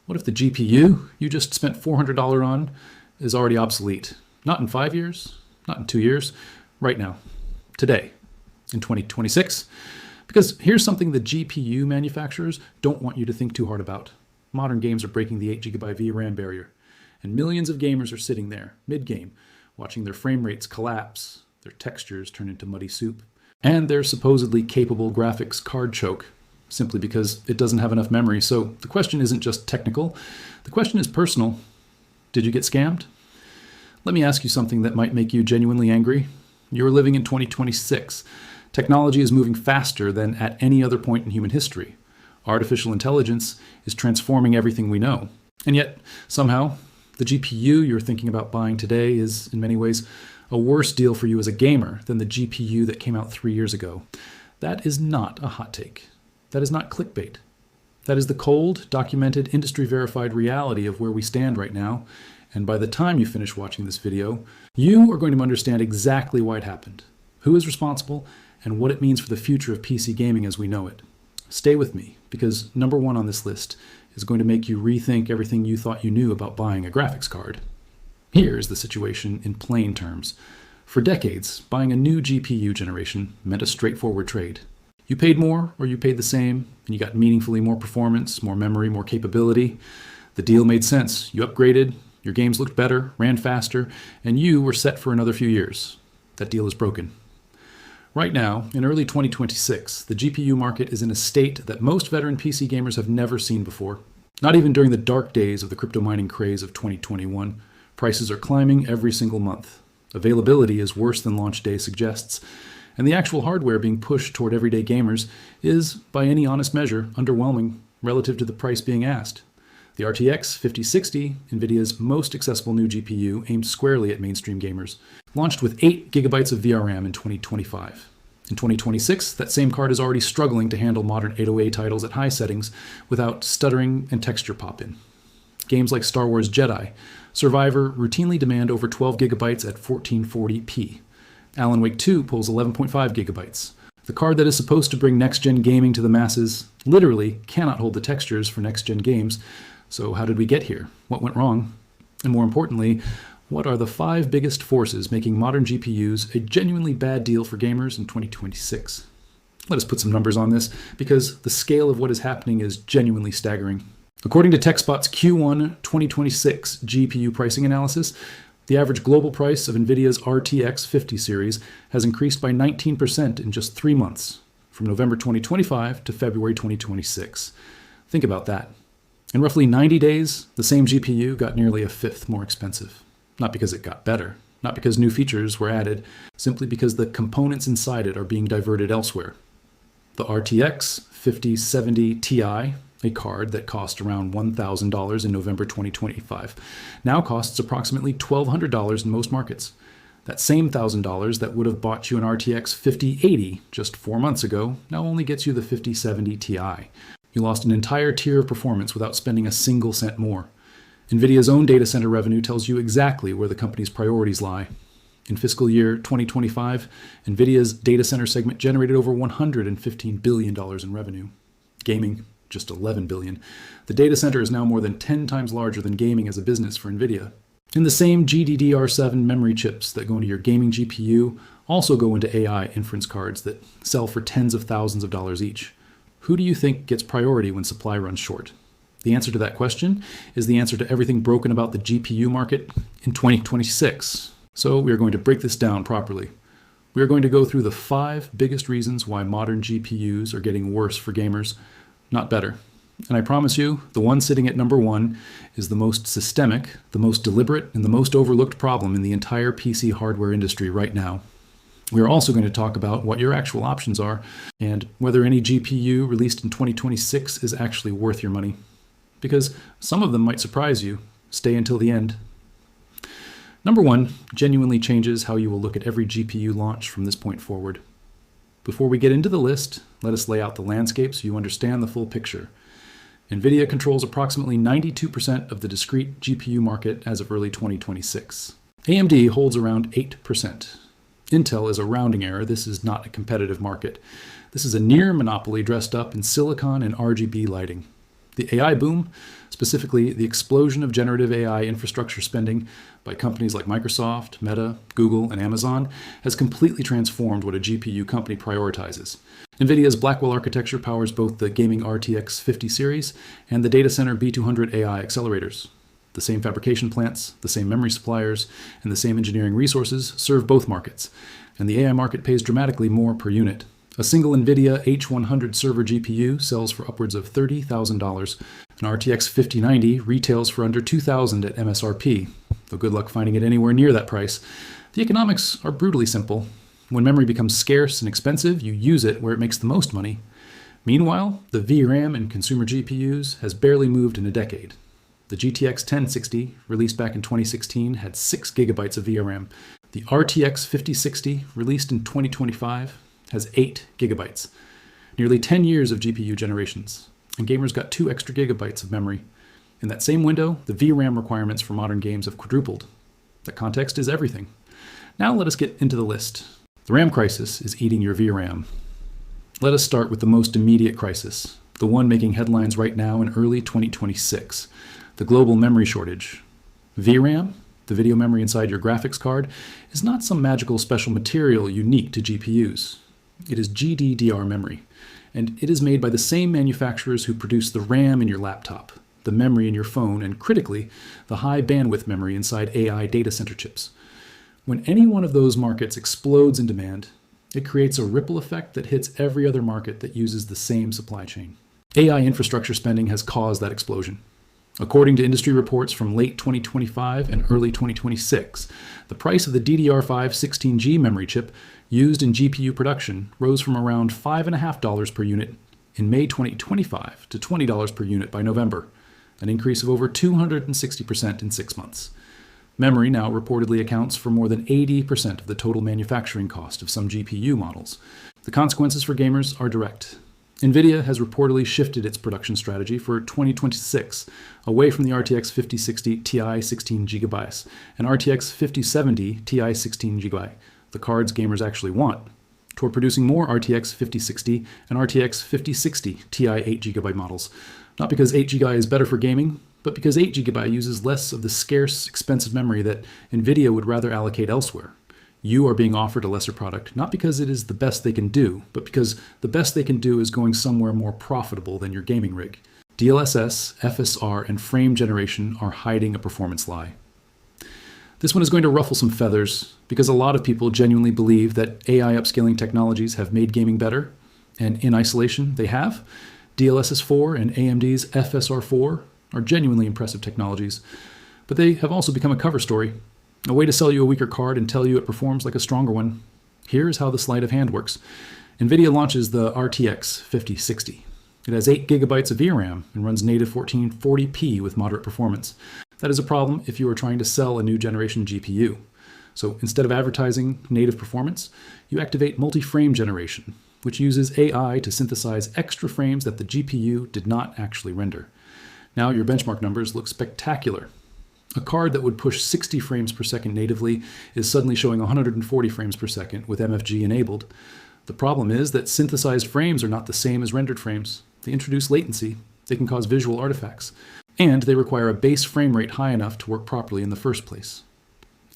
What if the GPU you just spent $400 on is already obsolete? Not in 5 years, not in 2 years, right now, today, in 2026. Because here's something the GPU manufacturers don't want you to think too hard about. Modern games are breaking the 8GB VRAM barrier, and millions of gamers are sitting there, mid-game, watching their frame rates collapse, their textures turn into muddy soup, and their supposedly capable graphics card choke, simply because it doesn't have enough memory. So the question isn't just technical, the question is personal. Did you get scammed? Let me ask you something that might make you genuinely angry. You're living in 2026. Technology is moving faster than at any other point in human history. Artificial intelligence is transforming everything we know. And yet, somehow, the GPU you're thinking about buying today is, in many ways, a worse deal for you as a gamer than the GPU that came out 3 years ago. That is not a hot take. That is not clickbait. That is the cold, documented, industry-verified reality of where we stand right now. And by the time you finish watching this video, you are going to understand exactly why it happened, who is responsible, and what it means for the future of PC gaming as we know it. Stay with me, because number one on this list is going to make you rethink everything you thought you knew about buying a graphics card. Here's the situation in plain terms. For decades, buying a new GPU generation meant a straightforward trade. You paid more or you paid the same, and you got meaningfully more performance, more memory, more capability. The deal made sense. You upgraded, your games looked better, ran faster, and you were set for another few years. That deal is broken. Right now, in early 2026, the GPU market is in a state that most veteran PC gamers have never seen before. Not even during the dark days of the crypto mining craze of 2021. Prices are climbing every single month. Availability is worse than launch day suggests. And the actual hardware being pushed toward everyday gamers is, by any honest measure, underwhelming relative to the price being asked. The RTX 5060, Nvidia's most accessible new GPU, aimed squarely at mainstream gamers, launched with 8GB of VRAM in 2025. In 2026, that same card is already struggling to handle modern 808 titles at high settings without stuttering and texture pop-in. Games like Star Wars Jedi, Survivor routinely demand over 12GB at 1440p. Alan Wake 2 pulls 11.5GB. The card that is supposed to bring next-gen gaming to the masses literally cannot hold the textures for next-gen games. So how did we get here? What went wrong? And more importantly, what are the 5 biggest forces making modern GPUs a genuinely bad deal for gamers in 2026? Let us put some numbers on this, because the scale of what is happening is genuinely staggering. According to TechSpot's Q1 2026 GPU pricing analysis, the average global price of Nvidia's RTX 50 series has increased by 19% in just 3 months, from November 2025 to February 2026. Think about that. In roughly 90 days, the same GPU got nearly a fifth more expensive. Not because it got better, not because new features were added, simply because the components inside it are being diverted elsewhere. The RTX 5070 Ti, a card that cost around $1,000 in November 2025, now costs approximately $1,200 in most markets. That same $1,000 that would have bought you an RTX 5080 just 4 months ago now only gets you the 5070 Ti. You lost an entire tier of performance without spending a single cent more. Nvidia's own data center revenue tells you exactly where the company's priorities lie. In fiscal year 2025, Nvidia's data center segment generated over $115 billion in revenue. Gaming, just $11 billion. The data center is now more than 10 times larger than gaming as a business for Nvidia. And the same GDDR7 memory chips that go into your gaming GPU also go into AI inference cards that sell for tens of thousands of dollars each. Who do you think gets priority when supply runs short? The answer to that question is the answer to everything broken about the GPU market in 2026. So we are going to break this down properly. We are going to go through the 5 biggest reasons why modern GPUs are getting worse for gamers, not better. And I promise you, the one sitting at number 1 is the most systemic, the most deliberate, and the most overlooked problem in the entire PC hardware industry right now. We are also going to talk about what your actual options are and whether any GPU released in 2026 is actually worth your money. Because some of them might surprise you. Stay until the end. Number 1 genuinely changes how you will look at every GPU launch from this point forward. Before we get into the list, let us lay out the landscape so you understand the full picture. Nvidia controls approximately 92% of the discrete GPU market as of early 2026. AMD holds around 8%. Intel is a rounding error. This is not a competitive market. This is a near monopoly dressed up in silicon and RGB lighting. The AI boom Specifically, the explosion of generative AI infrastructure spending by companies like Microsoft, Meta, Google, and Amazon has completely transformed what a GPU company prioritizes. Nvidia's Blackwell architecture powers both the gaming RTX 50 series and the data center B200 AI accelerators. The same fabrication plants, the same memory suppliers, and the same engineering resources serve both markets, and the AI market pays dramatically more per unit. A single Nvidia H100 server GPU sells for upwards of $30,000. An RTX 5090 retails for under $2,000 at MSRP, though good luck finding it anywhere near that price. The economics are brutally simple. When memory becomes scarce and expensive, you use it where it makes the most money. Meanwhile, the VRAM in consumer GPUs has barely moved in a decade. The GTX 1060, released back in 2016, had 6 gigabytes of VRAM. The RTX 5060, released in 2025, has 8 gigabytes. Nearly 10 years of GPU generations, and gamers got 2 extra gigabytes of memory. In that same window, the VRAM requirements for modern games have quadrupled. That context is everything. Now let us get into the list. The RAM crisis is eating your VRAM. Let us start with the most immediate crisis, the one making headlines right now in early 2026, the global memory shortage. VRAM, the video memory inside your graphics card, is not some magical special material unique to GPUs. It is GDDR memory, and it is made by the same manufacturers who produce the RAM in your laptop, the memory in your phone, and critically, the high bandwidth memory inside AI data center chips. When any one of those markets explodes in demand, it creates a ripple effect that hits every other market that uses the same supply chain. AI infrastructure spending has caused that explosion. According to industry reports from late 2025 and early 2026, the price of the DDR5 16G memory chip used in GPU production rose from around $5.50 per unit in May 2025 to $20 per unit by November, an increase of over 260% in 6 months. Memory now reportedly accounts for more than 80% of the total manufacturing cost of some GPU models. The consequences for gamers are direct. Nvidia has reportedly shifted its production strategy for 2026 away from the RTX 5060 Ti 16GB and RTX 5070 Ti 16GB, the cards gamers actually want, toward producing more RTX 5060 and RTX 5060 Ti 8GB models. Not because 8GB is better for gaming, but because 8GB uses less of the scarce, expensive memory that Nvidia would rather allocate elsewhere. You are being offered a lesser product, not because it is the best they can do, but because the best they can do is going somewhere more profitable than your gaming rig. DLSS, FSR, and frame generation are hiding a performance lie. This one is going to ruffle some feathers, because a lot of people genuinely believe that AI upscaling technologies have made gaming better, and in isolation, they have. DLSS 4 and AMD's FSR 4 are genuinely impressive technologies, but they have also become a cover story, a way to sell you a weaker card and tell you it performs like a stronger one. Here's how the sleight of hand works. Nvidia launches the RTX 5060. It has 8 gigabytes of VRAM and runs native 1440p with moderate performance. That is a problem if you are trying to sell a new generation GPU. So instead of advertising native performance, you activate multi-frame generation, which uses AI to synthesize extra frames that the GPU did not actually render. Now your benchmark numbers look spectacular. A card that would push 60 frames per second natively is suddenly showing 140 frames per second with MFG enabled. The problem is that synthesized frames are not the same as rendered frames. They introduce latency, they can cause visual artifacts, and they require a base frame rate high enough to work properly in the first place.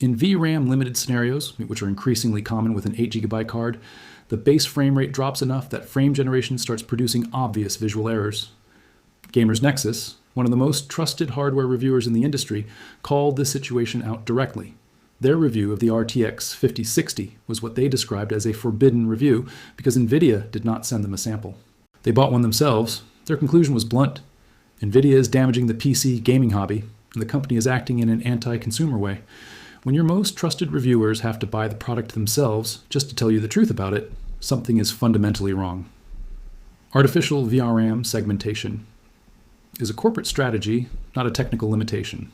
In VRAM limited scenarios, which are increasingly common with an 8GB card, the base frame rate drops enough that frame generation starts producing obvious visual errors. Gamers Nexus, one of the most trusted hardware reviewers in the industry, called this situation out directly. Their review of the RTX 5060 was what they described as a forbidden review because Nvidia did not send them a sample. They bought one themselves. Their conclusion was blunt. Nvidia is damaging the PC gaming hobby, and the company is acting in an anti-consumer way. When your most trusted reviewers have to buy the product themselves just to tell you the truth about it, something is fundamentally wrong. Artificial VRAM segmentation is a corporate strategy, not a technical limitation.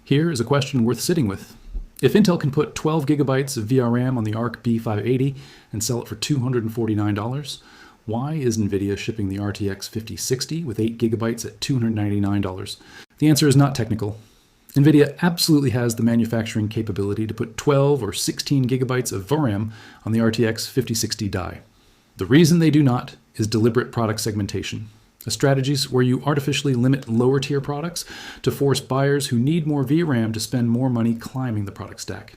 Here is a question worth sitting with. If Intel can put 12 gigabytes of VRAM on the Arc B580 and sell it for $249, why is Nvidia shipping the RTX 5060 with 8 gigabytes at $299? The answer is not technical. Nvidia absolutely has the manufacturing capability to put 12 or 16 gigabytes of VRAM on the RTX 5060 die. The reason they do not is deliberate product segmentation. Strategies where you artificially limit lower tier products to force buyers who need more VRAM to spend more money climbing the product stack.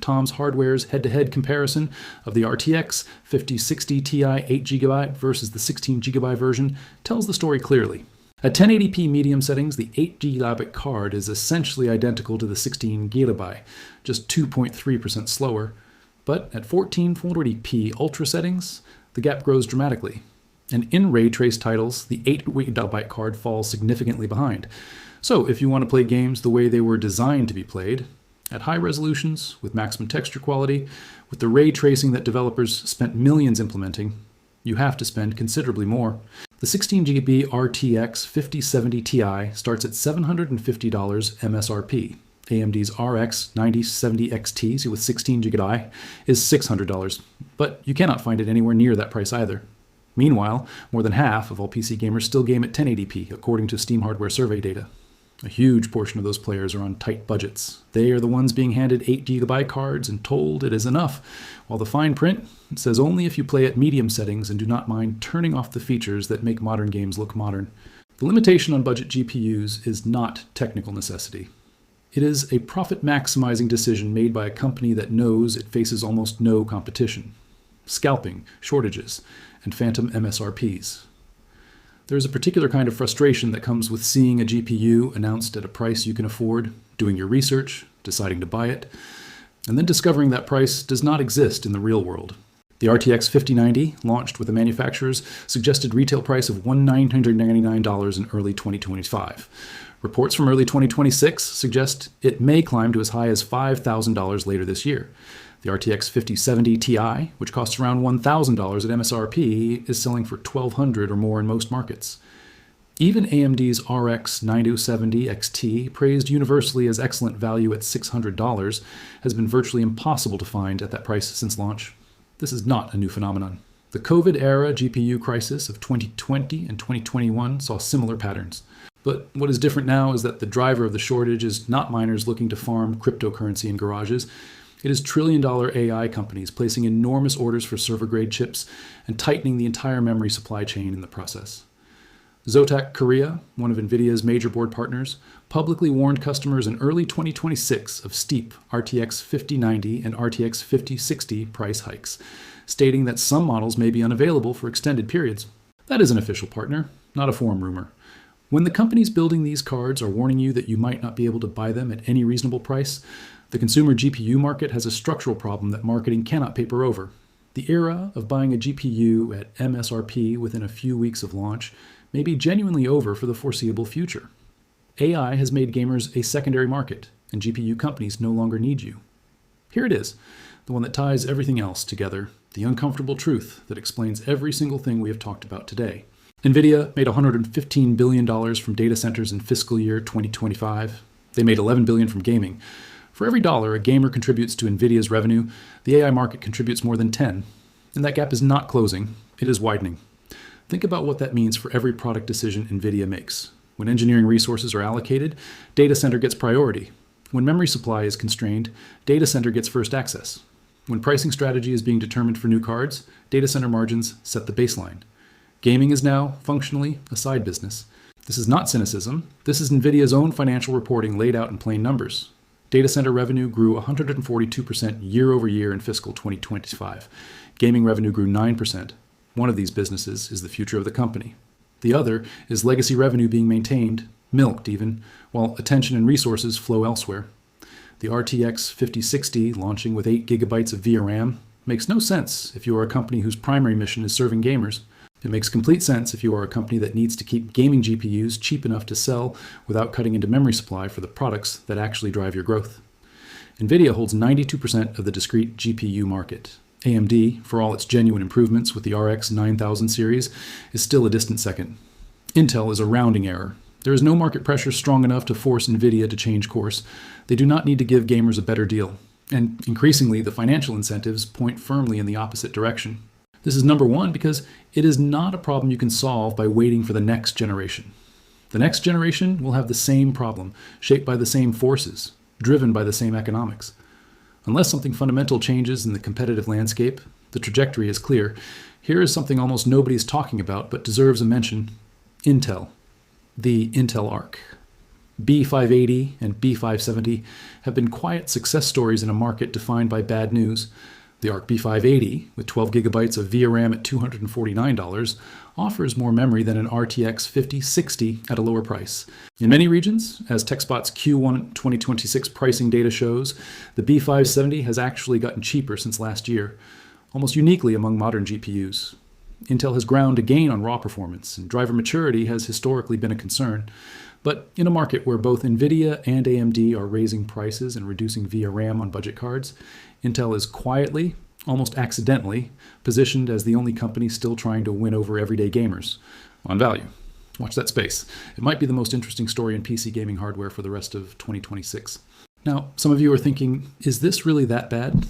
Tom's Hardware's head-to-head comparison of the RTX 5060 Ti 8GB versus the 16GB version tells the story clearly. At 1080p medium settings, the 8GB card is essentially identical to the 16GB, just 2.3% slower, but at 1440p ultra settings, the gap grows dramatically. And in ray trace titles, the 8GB card falls significantly behind. So if you want to play games the way they were designed to be played, at high resolutions, with maximum texture quality, with the ray tracing that developers spent millions implementing, you have to spend considerably more. The 16GB RTX 5070 Ti starts at $750 MSRP. AMD's RX 9070 XT with 16GB is $600, but you cannot find it anywhere near that price either. Meanwhile, more than half of all PC gamers still game at 1080p, according to Steam Hardware survey data. A huge portion of those players are on tight budgets. They are the ones being handed 8GB cards and told it is enough, while the fine print says only if you play at medium settings and do not mind turning off the features that make modern games look modern. The limitation on budget GPUs is not technical necessity. It is a profit-maximizing decision made by a company that knows it faces almost no competition. Scalping, shortages, and phantom MSRPs. There is a particular kind of frustration that comes with seeing a GPU announced at a price you can afford, doing your research, deciding to buy it, and then discovering that price does not exist in the real world. The RTX 5090 launched with the manufacturer's suggested retail price of $1,999 in early 2025. Reports from early 2026 suggest it may climb to as high as $5,000 later this year. The RTX 5070 Ti, which costs around $1,000 at MSRP, is selling for $1,200 or more in most markets. Even AMD's RX 9070 XT, praised universally as excellent value at $600, has been virtually impossible to find at that price since launch. This is not a new phenomenon. The COVID-era GPU crisis of 2020 and 2021 saw similar patterns. But what is different now is that the driver of the shortage is not miners looking to farm cryptocurrency in garages. It is trillion-dollar AI companies placing enormous orders for server-grade chips and tightening the entire memory supply chain in the process. Zotac Korea, one of Nvidia's major board partners, publicly warned customers in early 2026 of steep RTX 5090 and RTX 5060 price hikes, stating that some models may be unavailable for extended periods. That is an official partner, not a forum rumor. When the companies building these cards are warning you that you might not be able to buy them at any reasonable price, the consumer GPU market has a structural problem that marketing cannot paper over. The era of buying a GPU at MSRP within a few weeks of launch may be genuinely over for the foreseeable future. AI has made gamers a secondary market, and GPU companies no longer need you. Here it is, the one that ties everything else together, the uncomfortable truth that explains every single thing we have talked about today. Nvidia made $115 billion from data centers in fiscal year 2025. They made $11 billion from gaming. For every dollar a gamer contributes to Nvidia's revenue, the AI market contributes more than 10. And that gap is not closing, it is widening. Think about what that means for every product decision Nvidia makes. When engineering resources are allocated, data center gets priority. When memory supply is constrained, data center gets first access. When pricing strategy is being determined for new cards, data center margins set the baseline. Gaming is now, functionally, a side business. This is not cynicism. This is Nvidia's own financial reporting laid out in plain numbers. Data center revenue grew 142% year over year in fiscal 2025. Gaming revenue grew 9%. One of these businesses is the future of the company. The other is legacy revenue being maintained, milked even, while attention and resources flow elsewhere. The RTX 5060 launching with 8 GB of VRAM makes no sense if you are a company whose primary mission is serving gamers. It makes complete sense if you are a company that needs to keep gaming GPUs cheap enough to sell without cutting into memory supply for the products that actually drive your growth. Nvidia holds 92% of the discrete GPU market. AMD, for all its genuine improvements with the RX 9000 series, is still a distant second. Intel is a rounding error. There is no market pressure strong enough to force Nvidia to change course. They do not need to give gamers a better deal. And increasingly, the financial incentives point firmly in the opposite direction. This is number one because it is not a problem you can solve by waiting for the next generation. The next generation will have the same problem, shaped by the same forces, driven by the same economics. Unless something fundamental changes in the competitive landscape, the trajectory is clear. Here is something almost nobody is talking about but deserves a mention. Intel, the Intel Arc. B580 and B570 have been quiet success stories in a market defined by bad news. The Arc B580, with 12 gigabytes of VRAM at $249, offers more memory than an RTX 5060 at a lower price. In many regions, as TechSpot's Q1 2026 pricing data shows, the B570 has actually gotten cheaper since last year, almost uniquely among modern GPUs. Intel has ground to gain on raw performance, and driver maturity has historically been a concern. But in a market where both Nvidia and AMD are raising prices and reducing VRAM on budget cards, Intel is quietly, almost accidentally, positioned as the only company still trying to win over everyday gamers on value. Watch that space. It might be the most interesting story in PC gaming hardware for the rest of 2026. Now, some of you are thinking, is this really that bad?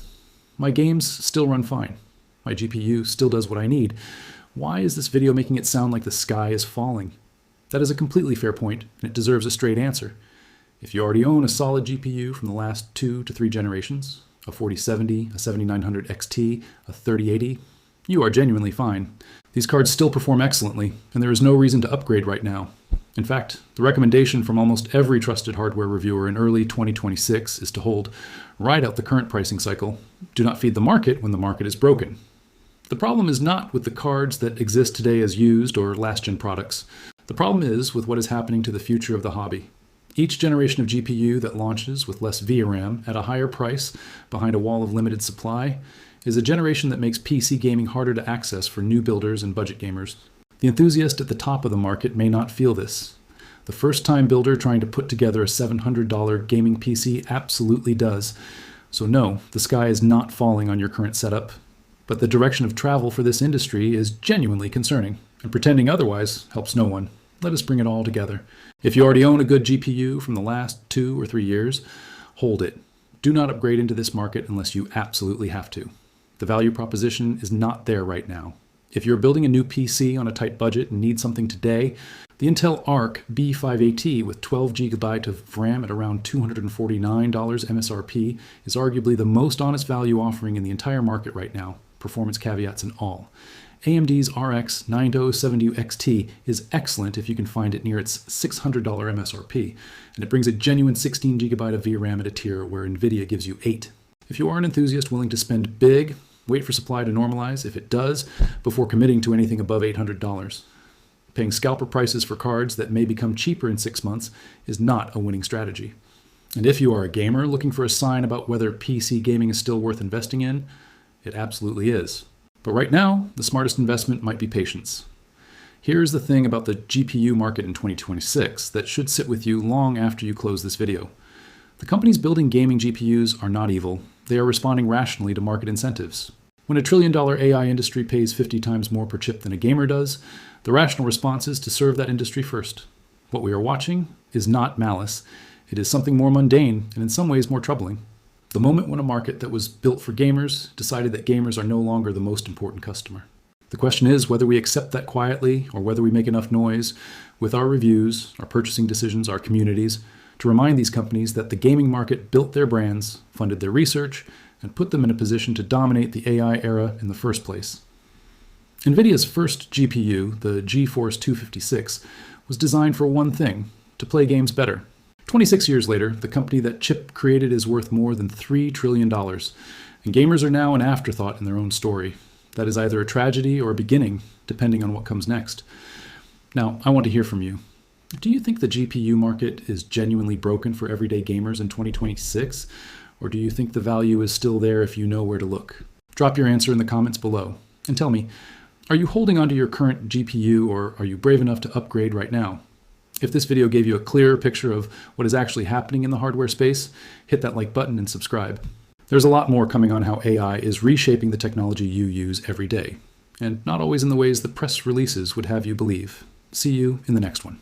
My games still run fine. My GPU still does what I need. Why is this video making it sound like the sky is falling? That is a completely fair point, and it deserves a straight answer. If you already own a solid GPU from the last 2 to 3 generations, a 4070, a 7900 XT, a 3080, you are genuinely fine. These cards still perform excellently, and there is no reason to upgrade right now. In fact, the recommendation from almost every trusted hardware reviewer in early 2026 is to hold, ride out the current pricing cycle. Do not feed the market when the market is broken. The problem is not with the cards that exist today as used or last-gen products. The problem is with what is happening to the future of the hobby. Each generation of GPU that launches with less VRAM at a higher price behind a wall of limited supply is a generation that makes PC gaming harder to access for new builders and budget gamers. The enthusiast at the top of the market may not feel this. The first-time builder trying to put together a $700 gaming PC absolutely does. So no, the sky is not falling on your current setup. But the direction of travel for this industry is genuinely concerning, and pretending otherwise helps no one. Let us bring it all together. If you already own a good GPU from the last 2 or 3 years, hold it. Do not upgrade into this market unless you absolutely have to. The value proposition is not there right now. If you're building a new PC on a tight budget and need something today, the Intel Arc B580 with 12 GB of RAM at around $249 MSRP is arguably the most honest value offering in the entire market right now, performance caveats and all. AMD's RX 9070 XT is excellent if you can find it near its $600 MSRP, and it brings a genuine 16 GB of VRAM at a tier where Nvidia gives you 8. If you are an enthusiast willing to spend big, wait for supply to normalize, if it does, before committing to anything above $800. Paying scalper prices for cards that may become cheaper in 6 months is not a winning strategy. And if you are a gamer looking for a sign about whether PC gaming is still worth investing in, it absolutely is. But right now, the smartest investment might be patience. Here's the thing about the GPU market in 2026 that should sit with you long after you close this video. The companies building gaming GPUs are not evil. They are responding rationally to market incentives. When a $1 trillion AI industry pays 50 times more per chip than a gamer does, the rational response is to serve that industry first. What we are watching is not malice. It is something more mundane and in some ways more troubling. The moment when a market that was built for gamers decided that gamers are no longer the most important customer. The question is whether we accept that quietly or whether we make enough noise with our reviews, our purchasing decisions, our communities, to remind these companies that the gaming market built their brands, funded their research, and put them in a position to dominate the AI era in the first place. Nvidia's first GPU, the GeForce 256, was designed for one thing: to play games better. 26 years later, the company that chip created is worth more than $3 trillion, and gamers are now an afterthought in their own story. That is either a tragedy or a beginning, depending on what comes next. Now, I want to hear from you. Do you think the GPU market is genuinely broken for everyday gamers in 2026? Or do you think the value is still there if you know where to look? Drop your answer in the comments below. And tell me, are you holding onto your current GPU or are you brave enough to upgrade right now? If this video gave you a clearer picture of what is actually happening in the hardware space, hit that like button and subscribe. There's a lot more coming on how AI is reshaping the technology you use every day, and not always in the ways the press releases would have you believe. See you in the next one.